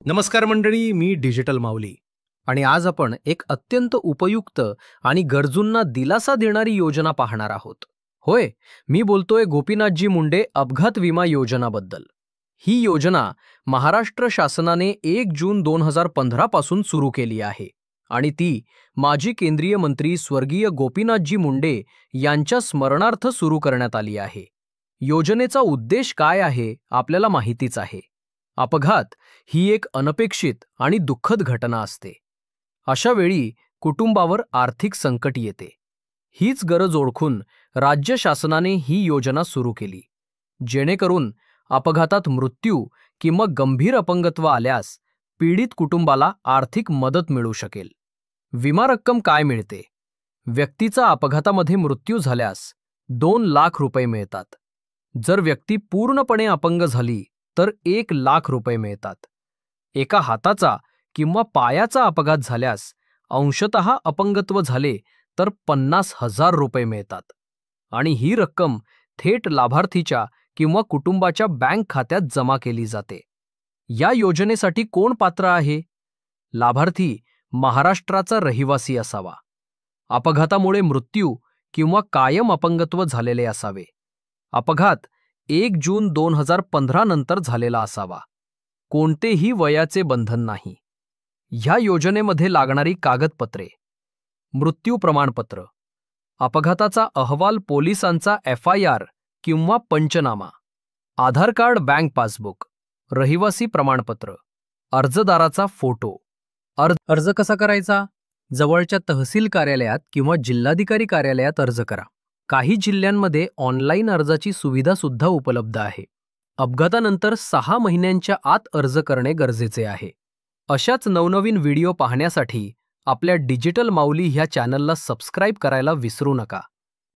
नमस्कार मंडळी, मी डिजिटल माऊली आणि आज आपण एक अत्यंत उपयुक्त आणि गरजूंना दिलासा देणारी योजना पाहणार आहोत. होय, मी बोलतोय गोपीनाथजी मुंडे अपघात विमा योजनाबद्दल. ही योजना महाराष्ट्र शासनाने 1 जून 2015 पासून सुरू केली आहे आणि ती माजी केंद्रीय मंत्री स्वर्गीय गोपीनाथजी मुंडे यांच्या स्मरणार्थ सुरू करण्यात आली आहे. योजनेचा उद्देश काय आहे आपल्याला माहितीच आहे. अपघात ही एक अनपेक्षित आणि दुःखद घटना असते. अशा वेळी कुटुंबावर आर्थिक संकट येते. हीच गरज ओळखून राज्य शासनाने ही योजना सुरू केली, जेणेकरून अपघातात मृत्यू किंवा गंभीर अपंगत्व आल्यास पीडित कुटुंबाला आर्थिक मदत मिळू शकेल. विमा रक्कम काय मिळते? व्यक्तीचा अपघातामध्ये मृत्यू झाल्यास 2 लाख रुपये मिळतात. जर व्यक्ती पूर्णपणे अपंग झाली तर 1 लाख रुपये मिळतात. एका हाताचा किंवा पायाचा अपघात झाल्यास अंशतः अपंगत्व झाले तर 50,000 रुपये मिळतात आणि ही रक्कम थेट लाभार्थीच्या किंवा कुटुंबाच्या बँक खात्यात जमा केली जाते. या योजनेसाठी कोण पात्र आहे? लाभार्थी महाराष्ट्राचा रहिवासी असावा. अपघातामुळे मृत्यू किंवा कायम अपंगत्व झालेले असावे. अपघात 1 जून 2015 नंतर झालेला असावा. कोणतेही वयाचे बंधन नाही. ह्या योजनेमध्ये लागणारी कागदपत्रे: मृत्यू प्रमाणपत्र, अपघाताचा अहवाल, पोलिसांचा FIR किंवा पंचनामा, आधार कार्ड, बँक पासबुक, रहिवासी प्रमाणपत्र, अर्जदाराचा फोटो. अर्ज कसा करायचा? जवळच्या तहसील कार्यालयात किंवा जिल्हाधिकारी कार्यालयात अर्ज करा. काही जिल्ह्यांमध्ये ऑनलाईन अर्जाची सुविधा सुद्धा उपलब्ध आहे. अपघातानंतर 6 महिन्यांच्या आत अर्ज करणे गरजेचे आहे. अशाच नवनवीन व्हिडिओ पाहण्यासाठी आपल्या डिजिटल माऊली ह्या चॅनलला सबस्क्राईब करायला विसरू नका.